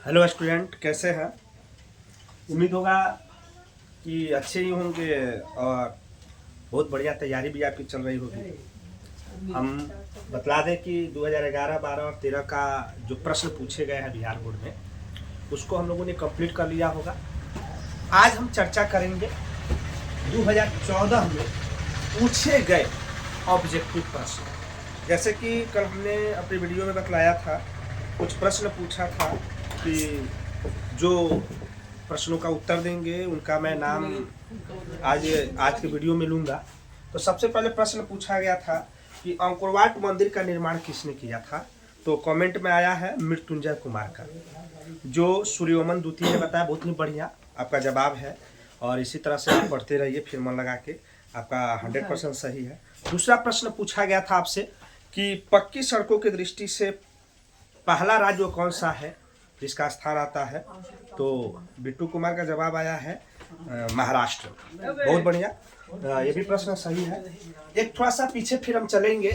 Hello student, कैसे हैं? उम्मीद होगा कि अच्छे ही होंगे और बहुत बढ़िया तैयारी भी आपकी चल रही होगी। हम बतला दें कि 2011, 12 और 13 का जो प्रश्न पूछे गए हैं बिहार बोर्ड में, उसको हम लोगों ने कंप्लीट कर लिया होगा। आज हम चर्चा करेंगे 2014 में पूछे गए ऑब्जेक्टिव प्रश्न। जैसे कि कल हमने अपनी वीडियो में बतलाया था, कुछ प्रश्न पूछा था कि जो प्रश्नों का उत्तर देंगे उनका मैं नाम आज के वीडियो में लूँगा। तो सबसे पहले प्रश्न पूछा गया था कि अंकुरवाट मंदिर का निर्माण किसने किया था? तो कमेंट में आया है मृत्युंजय कुमार का। जो सूर्योमन द्वितीय ने बताया, बहुत ही बढ़िया आपका जवाब है और इसी तरह से आप पढ़ते रहिए फिर मन लगा के, आपका 100% सही है। दूसरा प्रश्न पूछा गया था आपसे कि पक्की सड़कों की दृष्टि से पहला राज्य कौन सा है जिसका स्थान आता है? तो बिट्टू कुमार का जवाब आया है महाराष्ट्र। बहुत बढ़िया, ये भी प्रश्न सही है। एक थोड़ा सा पीछे फिर हम चलेंगे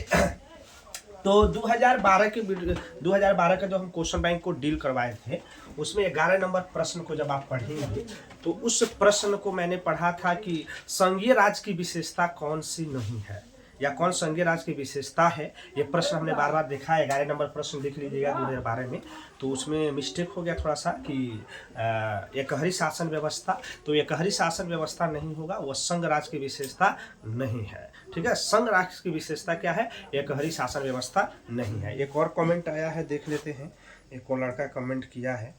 तो 2012 का जो हम क्वेश्चन बैंक को डील करवाए थे, उसमें 11 नंबर प्रश्न को जब आप पढ़ेंगे तो उस प्रश्न को मैंने पढ़ा था कि संघीय राज्य की विशेषता कौन सी नहीं है, या कौन संघीय राज्य की विशेषता है। ये प्रश्न हमने बार बार देखा है। 11 नंबर प्रश्न देख लीजिएगा 2012 में। तो उसमें मिस्टेक हो गया थोड़ा सा कि एकहरी शासन व्यवस्था, तो एकहरी शासन व्यवस्था नहीं होगा, वह संघ राज्य की विशेषता नहीं है। ठीक है, संघ राज्य की विशेषता क्या है? एकहरी शासन व्यवस्था नहीं है। एक और कमेंट आया है, देख लेते हैं। एक और लड़का कमेंट किया है।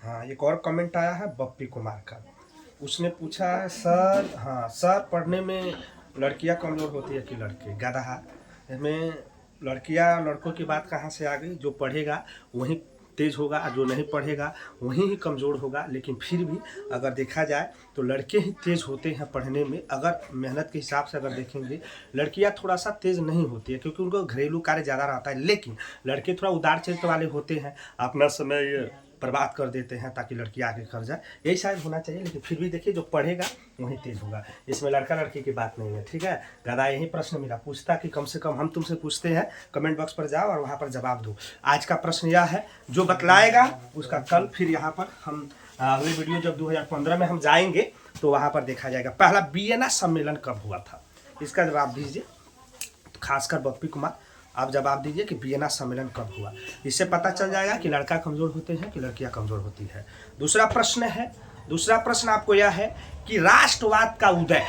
हाँ, एक और कमेंट आया है बप्पी कुमार का। उसने पूछा है सर, हाँ सर, पढ़ने में लड़कियां कमज़ोर होती है कि लड़के? गधा, इसमें लड़कियां लड़कों की बात कहाँ से आ गई? जो पढ़ेगा वही तेज होगा, जो नहीं पढ़ेगा वही ही कमज़ोर होगा। लेकिन फिर भी अगर देखा जाए तो लड़के ही तेज होते हैं पढ़ने में। अगर मेहनत के हिसाब से अगर देखेंगे, लड़कियां थोड़ा सा तेज नहीं होती है क्योंकि उनको घरेलू कार्य ज़्यादा रहता है। लेकिन लड़के थोड़ा उदार चरित्र वाले होते हैं, अपना समय बर्बाद कर देते हैं ताकि लड़की आगे कर जाए। यही शायद होना चाहिए। लेकिन फिर भी देखिए, जो पढ़ेगा वही तेज होगा। इसमें लड़का लड़की की बात नहीं है। ठीक है, गधा यही प्रश्न मेरा पूछता कि कम से कम हम तुमसे पूछते हैं, कमेंट बॉक्स पर जाओ और वहाँ पर जवाब दो। आज का प्रश्न यह है, जो बतलाएगा उसका कल फिर यहाँ पर हम अगली वीडियो जब 2015 में हम जाएंगे तो वहाँ पर देखा जाएगा। पहला वियना सम्मेलन कब हुआ था, इसका जवाब दीजिए। खासकर बप्पी कुमार, आप जवाब दीजिए कि वियना सम्मेलन कब हुआ। इससे पता चल जाएगा कि लड़का कमज़ोर होते हैं कि लड़कियां कमज़ोर होती है। दूसरा प्रश्न आपको यह है कि राष्ट्रवाद का उदय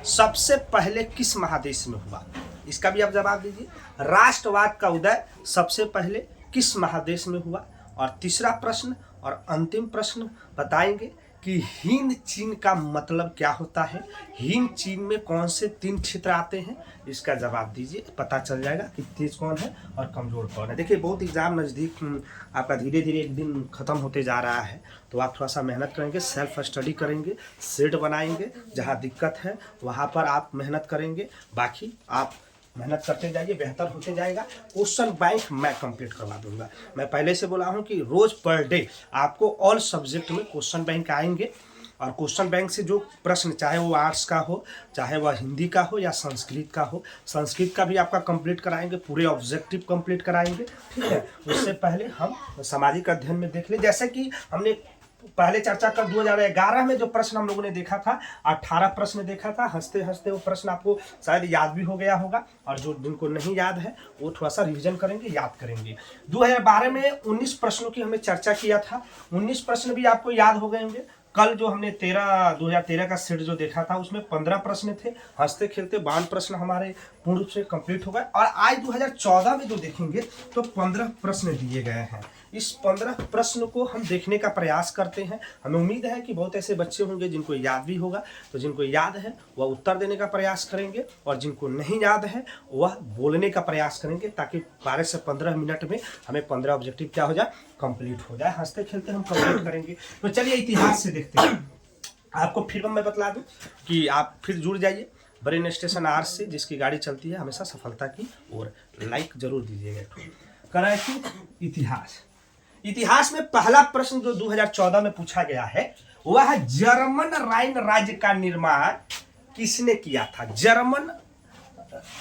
सबसे पहले किस महादेश में हुआ? इसका भी आप जवाब दीजिए। राष्ट्रवाद का उदय सबसे पहले किस महादेश में हुआ? और तीसरा प्रश्न और अंतिम प्रश्न बताएंगे कि हीन चीन का मतलब क्या होता है? हीन चीन में कौन से 3 क्षेत्र आते हैं? इसका जवाब दीजिए, पता चल जाएगा कि तेज कौन है और कमज़ोर कौन है। देखिए, बहुत एग्जाम नज़दीक आपका धीरे धीरे एक दिन ख़त्म होते जा रहा है, तो आप थोड़ा सा मेहनत करेंगे, सेल्फ स्टडी करेंगे, सेट बनाएंगे। जहाँ दिक्कत है वहाँ पर आप मेहनत करेंगे, बाकी आप मेहनत करते जाइए, बेहतर होते जाएगा। क्वेश्चन बैंक मैं कंप्लीट करवा दूंगा। मैं पहले से बोला हूं कि रोज पर डे आपको ऑल सब्जेक्ट में क्वेश्चन बैंक आएंगे और क्वेश्चन बैंक से जो प्रश्न, चाहे वो आर्ट्स का हो, चाहे वह हिंदी का हो या संस्कृत का हो, संस्कृत का भी आपका कंप्लीट कराएंगे, पूरे ऑब्जेक्टिव कंप्लीट कराएंगे। ठीक है, उससे पहले हम सामाजिक अध्ययन में देख ले, जैसे कि हमने पहले चर्चा कर 2011 में जो प्रश्न हम लोगों ने देखा था, 18 प्रश्न देखा था। हंसते हंसते वो प्रश्न आपको शायद याद भी हो गया होगा, और जो जिनको नहीं याद है वो थोड़ा सा रिवीजन करेंगे, याद करेंगे। 2012 में 19 प्रश्नों की हमने चर्चा किया था। 19 प्रश्न भी आपको याद हो गए होंगे। कल जो हमने 2013 का सेट जो देखा था उसमें 15 प्रश्न थे। हंसते खेलते 52 प्रश्न हमारे पूर्ण रूप से कंप्लीट हो गए। और आज 2014 में जो देखेंगे तो 15 प्रश्न दिए गए हैं। इस 15 प्रश्न को हम देखने का प्रयास करते हैं। हमें उम्मीद है कि बहुत ऐसे बच्चे होंगे जिनको याद भी होगा, तो जिनको याद है वह उत्तर देने का प्रयास करेंगे, और जिनको नहीं याद है वह बोलने का प्रयास करेंगे, ताकि 12 से 15 मिनट में हमें 15 ऑब्जेक्टिव क्या हो जाए, कंप्लीट हो जाए। हंसते खेलते हम कंप्लीट करेंगे। तो चलिए इतिहास से देखते हैं। आपको फिर मैं बतला दूं कि आप फिर जुड़ जाइए ब्रेन स्टेशन आर से, जिसकी गाड़ी चलती है हमेशा सफलता की ओर। लाइक जरूर दीजिएगा। कराची इतिहास में पहला प्रश्न जो 2014 में पूछा गया है वह है, जर्मन राइन राज्य का निर्माण किसने किया था? जर्मन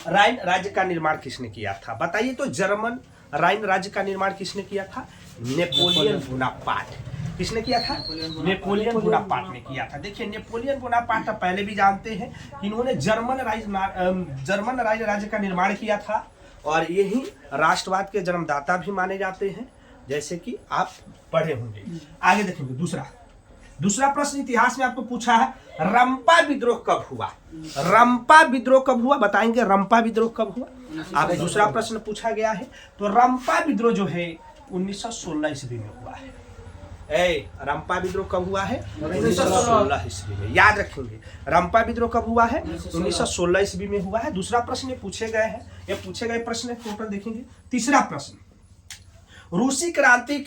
राइन राज्य का निर्माण किसने किया था? बताइए तो, जर्मन राइन राज्य का निर्माण किसने किया था? Napoleon Bonaparte. किसने किया था? नेपोलियन बोनापार्ट ने किया था। देखिए नेपोलियन बोनापार्ट पहले भी जानते हैं कि इन्होंने जर्मन राज्य का निर्माण किया था और यही राष्ट्रवाद के जन्मदाता भी माने जाते हैं, जैसे कि आप पढ़े होंगे। आगे देखेंगे दूसरा प्रश्न इतिहास में आपको पूछा है, रंपा विद्रोह कब हुआ? रंपा विद्रोह कब हुआ बताएंगे? रंपा विद्रोह कब हुआ आप दूसरा प्रश्न पूछा गया है। तो रंपा विद्रोह जो है 1916 ईस्वी में हुआ है। रंपा विद्रोह कब हुआ है? 1916 ईस्वी में। याद रखेंगे रंपा विद्रोह कब हुआ है? 1916 ईस्वी में हुआ है। दूसरा प्रश्न ये पूछे गए प्रश्न टोटल देखेंगे। तीसरा प्रश्न, रूसी क्रांति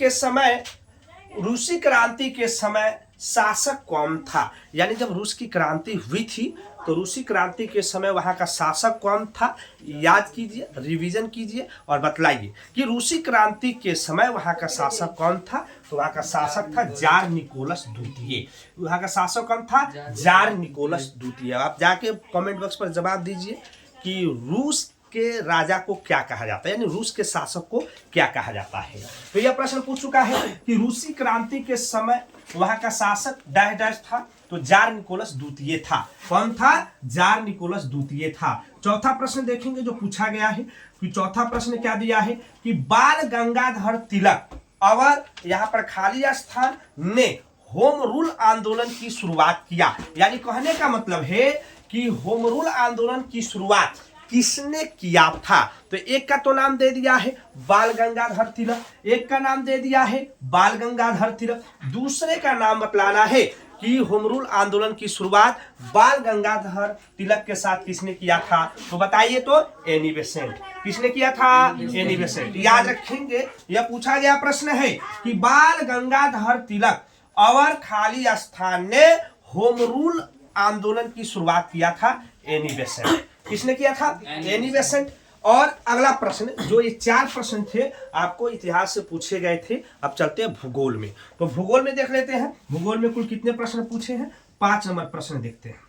के समय शासक कौन था? यानी जब रूस की क्रांति हुई थी तो रूसी क्रांति के समय वहां का शासक कौन था? याद कीजिए, रिवीजन कीजिए और बतलाइए कि रूसी क्रांति के समय वहां का शासक कौन था। तो वहां का शासक था जार निकोलस द्वितीय। वहां का शासक कौन था? जार निकोलस द्वितीय। आप जाके कमेंट बॉक्स पर जवाब दीजिए कि रूस के राजा को क्या कहा जाता है, यानी रूस के शासक को क्या कहा जाता है। तो यह प्रश्न पूछ चुका है कि रूसी क्रांति के समय वहां का शासक डैश डैश था, तो जार निकोलस द्वितीय था। कौन था? जार निकोलस द्वितीय था। चौथा प्रश्न देखेंगे जो पूछा गया है कि चौथा प्रश्न क्या दिया है कि बाल गंगाधर तिलक और यहाँ पर खाली स्थान ने होम रूल आंदोलन की शुरुआत किया। यानी कहने का मतलब है कि होम रूल आंदोलन की शुरुआत किसने किया था? तो एक का तो नाम दे दिया है बाल गंगाधर तिलक, एक का नाम दे दिया है बाल गंगाधर तिलक, दूसरे का नाम बतलाना है कि होम रूल आंदोलन की शुरुआत बाल गंगाधर तिलक के साथ किसने किया था? तो बताइए तो एनी बेसेंट। किसने किया था? Annie Besant. याद रखेंगे यह पूछा गया प्रश्न है कि बाल गंगाधर तिलक और खाली स्थान ने होम रूल आंदोलन की शुरुआत किया था एनी बेसेंट। किसने किया था? Annie Besant. और अगला प्रश्न, जो ये 4 प्रश्न थे आपको इतिहास से पूछे गए थे, अब चलते हैं भूगोल में। तो भूगोल में देख लेते हैं भूगोल में कुल कितने प्रश्न पूछे हैं। 5 नंबर प्रश्न देखते हैं।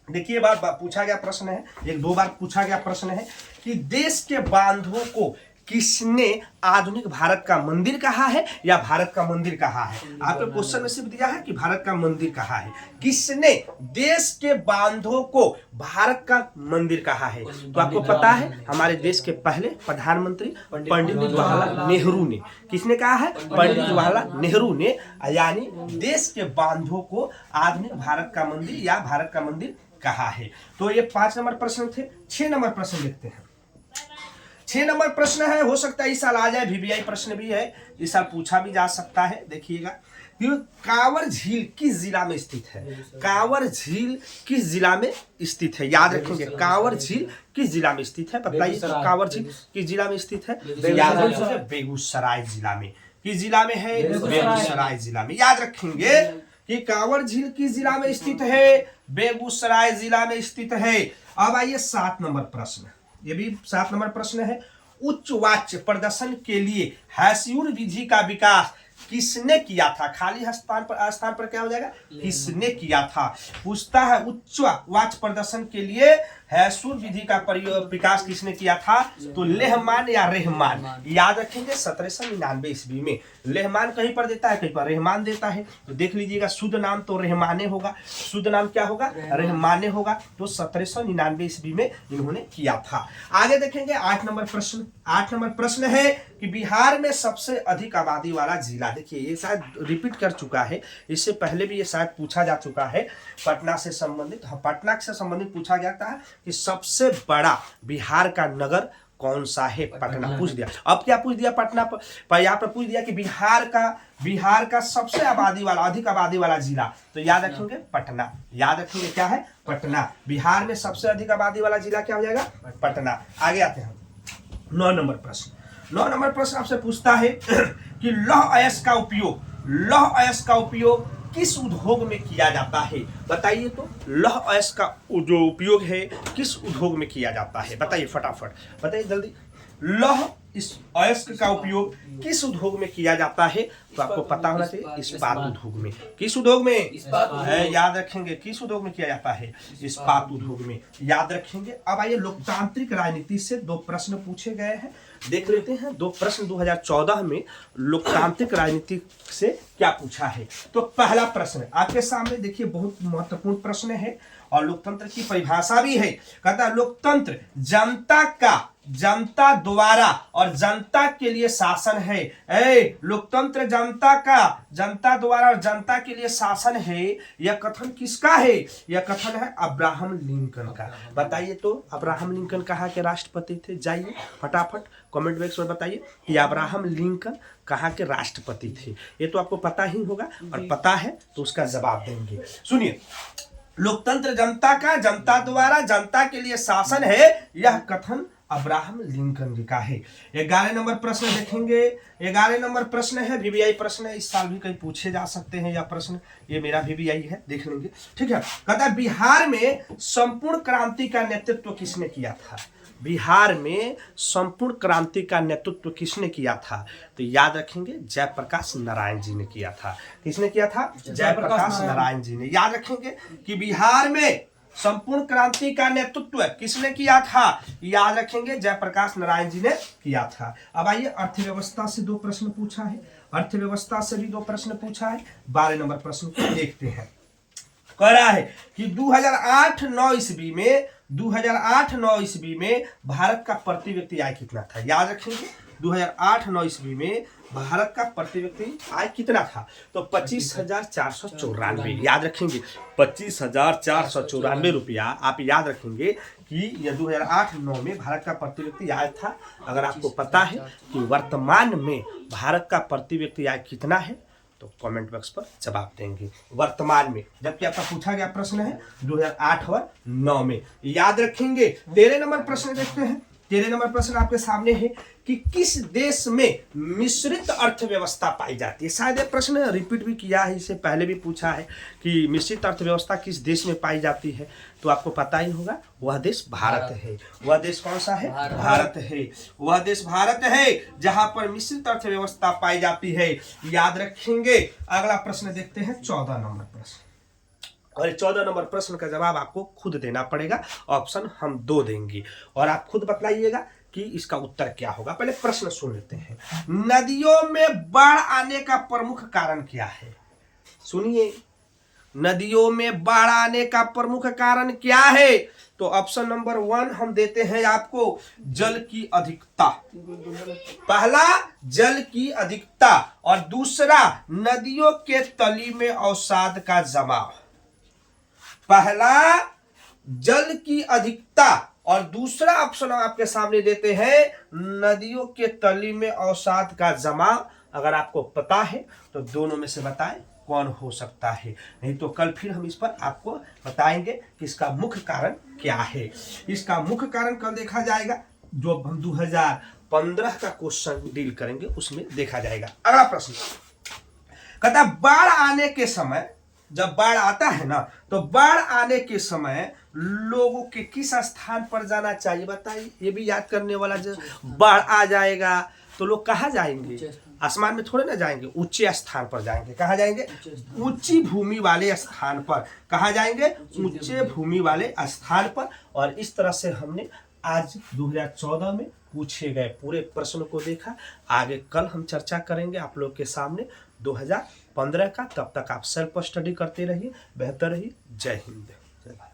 देखिए बार पूछा गया प्रश्न है, 1-2 बार पूछा गया प्रश्न है कि देश के बांधों को किसने आधुनिक भारत का मंदिर कहा है या भारत का मंदिर कहा है? आपके क्वेश्चन में सिर्फ दिया है कि भारत का मंदिर कहा है। किसने देश के बांधों को भारत का मंदिर कहा है? तो आपको पता है हमारे देश के पहले प्रधानमंत्री पंडित जवाहरलाल नेहरू ने। किसने कहा है? पंडित जवाहरलाल नेहरू ने, यानी देश के बांधों को आधुनिक भारत का मंदिर या भारत का मंदिर कहा है। तो ये 5 नंबर प्रश्न थे। 6 नंबर प्रश्न देखते हैं। 6 नंबर प्रश्न है, हो सकता है इस साल आ जाए, VVI प्रश्न भी है, इस साल पूछा भी जा सकता है। देखिएगा कांवर झील किस जिला में स्थित है? कांवर झील किस जिला में स्थित है? याद रखेंगे कांवर झील किस जिला में स्थित है? बताइए तो कांवर झील किस जिला में स्थित है? याद रखेंगे बेगूसराय जिला में। किस जिला में है? बेगूसराय जिला में। याद रखेंगे कि कांवर झील किस जिला में स्थित है? बेगूसराय जिला में स्थित है। अब आइए 7 नंबर प्रश्न, ये भी 7 नंबर प्रश्न है। उच्च वाच्य प्रदर्शन के लिए हैस्यूर विधि का विकास किसने किया था? खाली स्थान पर क्या हो जाएगा? किसने किया था? पूछता है उच्च वाच्य प्रदर्शन के लिए हैस्यूर विधि का विकास किसने किया था? तो लेहमान या रहमान। याद रखेंगे 1799 ईस्वी में। लेहमान कहीं पर देता है, कहीं पर रहमान देता है, तो देख लीजिएगा शुद्ध नाम तो रहमाने होगा। शुद्ध नाम क्या होगा? रहमाने होगा। तो 1799 ईस्वी में इन्होंने किया था। आगे देखेंगे 8 नंबर प्रश्न। 8 नंबर प्रश्न है कि बिहार में सबसे अधिक आबादी वाला जिला। देखिए ये शायद रिपीट कर चुका है, इससे पहले भी ये शायद पूछा जा चुका है पटना से संबंधित। पटना से संबंधित पूछा गया था कि सबसे बड़ा बिहार का नगर कौन सा है? पटना पूछ दिया। अब क्या पूछ दिया? पटना पर यहाँ पर पूछ दिया कि बिहार का सबसे अधिक आबादी वाला जिला। तो याद रखेंगे पटना। याद रखेंगे क्या है? पटना। बिहार में सबसे अधिक आबादी वाला जिला क्या हो जाएगा? पटना। आगे आते हैं 9 नंबर प्रश्न। 9 नंबर प्रश्न आपसे पूछता है कि लौह अयस्क का उपयोग किस उद्योग में किया जाता है? बताइए तो लौह अयस्क का जो उपयोग है किस उद्योग में किया जाता है? बताइए फटाफट बताइए जल्दी। लौह इस अयस्क का उपयोग किस उद्योग में किया जाता है? तो आपको पता होना चाहिए, इस्पात उद्योग में। किस उद्योग में? याद रखेंगे, किस उद्योग में किया जाता है? इस्पात उद्योग में, याद रखेंगे। अब आइए, लोकतांत्रिक राजनीति से 2 प्रश्न पूछे गए हैं, देख लेते हैं। 2 प्रश्न 2014 में लोकतांत्रिक राजनीति से क्या पूछा है। तो पहला प्रश्न आपके सामने देखिए, बहुत महत्वपूर्ण प्रश्न है और लोकतंत्र की परिभाषा भी है। कहता है लोकतंत्र जनता का, जनता द्वारा और जनता के लिए शासन है। लोकतंत्र जनता का, जनता द्वारा और जनता के लिए शासन है। यह कथन किसका है? यह कथन है अब्राहम लिंकन का। बताइए तो अब्राहम लिंकन कहाँ के राष्ट्रपति थे? जाइए फटाफट कमेंट बॉक्स में बताइए कि अब्राहम लिंकन कहाँ के राष्ट्रपति थे। ये तो आपको पता ही होगा, और पता है तो उसका जवाब देंगे। सुनिए, लोकतंत्र जनता का, जनता द्वारा, जनता के लिए शासन है, यह कथन अब्राहम लिंकन जी का है। 11 नंबर प्रश्न देखेंगे। 11 नंबर प्रश्न है, VVI प्रश्न है, इस साल भी कहीं पूछे जा सकते हैं यह प्रश्न। ये मेरा VVI है, देख लेंगे, ठीक है। कहता है बिहार में संपूर्ण क्रांति का नेतृत्व किसने किया था? बिहार में संपूर्ण क्रांति का नेतृत्व किसने किया था? तो याद रखेंगे, जयप्रकाश नारायण जी ने किया था। किसने किया था? जयप्रकाश नारायण जी ने। याद रखेंगे कि बिहार में संपूर्ण क्रांति का नेतृत्व किसने किया था? याद रखेंगे, जयप्रकाश नारायण जी ने किया था। अब आइए, अर्थव्यवस्था से 2 प्रश्न पूछा है, अर्थव्यवस्था से भी 2 प्रश्न पूछा है। 12 नंबर प्रश्न को देखते हैं। कह रहा है कि 2008-9 ईस्वी में, 2008-9 ईस्वी में भारत का प्रति व्यक्ति आय कितना था? याद रखेंगे, 2008-9 ईस्वी में भारत का प्रति व्यक्ति आय कितना था? तो 25,494। याद रखेंगे, 25,494 रुपया। आप याद रखेंगे कि यह 2008-9 में भारत का प्रति व्यक्ति आय था। अगर आपको पता है कि वर्तमान में भारत का प्रति व्यक्ति आय कितना है, तो कमेंट बॉक्स पर जवाब देंगे वर्तमान में, जबकि आपका पूछा गया प्रश्न है 2008 और 9 में। याद रखेंगे। 13 नंबर प्रश्न देखते हैं। 13 नंबर प्रश्न आपके सामने है कि किस देश में मिश्रित अर्थव्यवस्था पाई जाती है? शायद ये प्रश्न रिपीट भी किया है, इससे पहले भी पूछा है कि मिश्रित अर्थव्यवस्था किस देश में पाई जाती है। तो आपको पता ही होगा, वह देश भारत है। वह देश कौन सा है? भारत है। वह देश भारत है जहां पर मिश्रित अर्थव्यवस्था पाई जाती है। याद रखेंगे। अगला प्रश्न देखते हैं, 14 नंबर प्रश्न। और 14 नंबर प्रश्न का जवाब आपको खुद देना पड़ेगा। ऑप्शन हम 2 देंगे और आप खुद बतलाइएगा कि इसका उत्तर क्या होगा। पहले प्रश्न सुन लेते हैं। नदियों में बाढ़ आने का प्रमुख कारण क्या है? सुनिए, नदियों में बाढ़ आने का प्रमुख कारण क्या है? तो ऑप्शन नंबर 1 हम देते हैं आपको, जल की अधिकता। पहला, जल की अधिकता, और दूसरा, नदियों के तली में अवसाद का जमाव। पहला, जल की अधिकता, और दूसरा ऑप्शन आपके सामने देते हैं, नदियों के तली में अवसाद का जमाव। अगर आपको पता है तो दोनों में से बताएं कौन हो सकता है, नहीं तो कल फिर हम इस पर आपको बताएंगे कि इसका मुख्य कारण क्या है। इसका मुख्य कारण कल देखा जाएगा, जो हम 2015 का क्वेश्चन डील करेंगे उसमें देखा जाएगा। अगला प्रश्न कहता, बाढ़ आने के समय, जब बाढ़ आता है ना, तो बाढ़ आने के समय लोगों के किस स्थान पर जाना चाहिए? बताइए, ये भी याद करने वाला। जो बाढ़ आ जाएगा तो लोग कहाँ जाएंगे? आसमान में थोड़े ना जाएंगे, ऊंचे स्थान पर जाएंगे। कहाँ जाएंगे? ऊंची भूमि वाले स्थान पर। कहाँ जाएंगे? ऊंचे भूमि वाले स्थान पर। और इस तरह से हमने आज 2014 में पूछे गए पूरे प्रश्न को देखा। आगे कल हम चर्चा करेंगे आप लोग के सामने 2015 का। तब तक आप सेल्फ स्टडी करते रहिए, बेहतर रहिए। जय हिंद, जय भारत।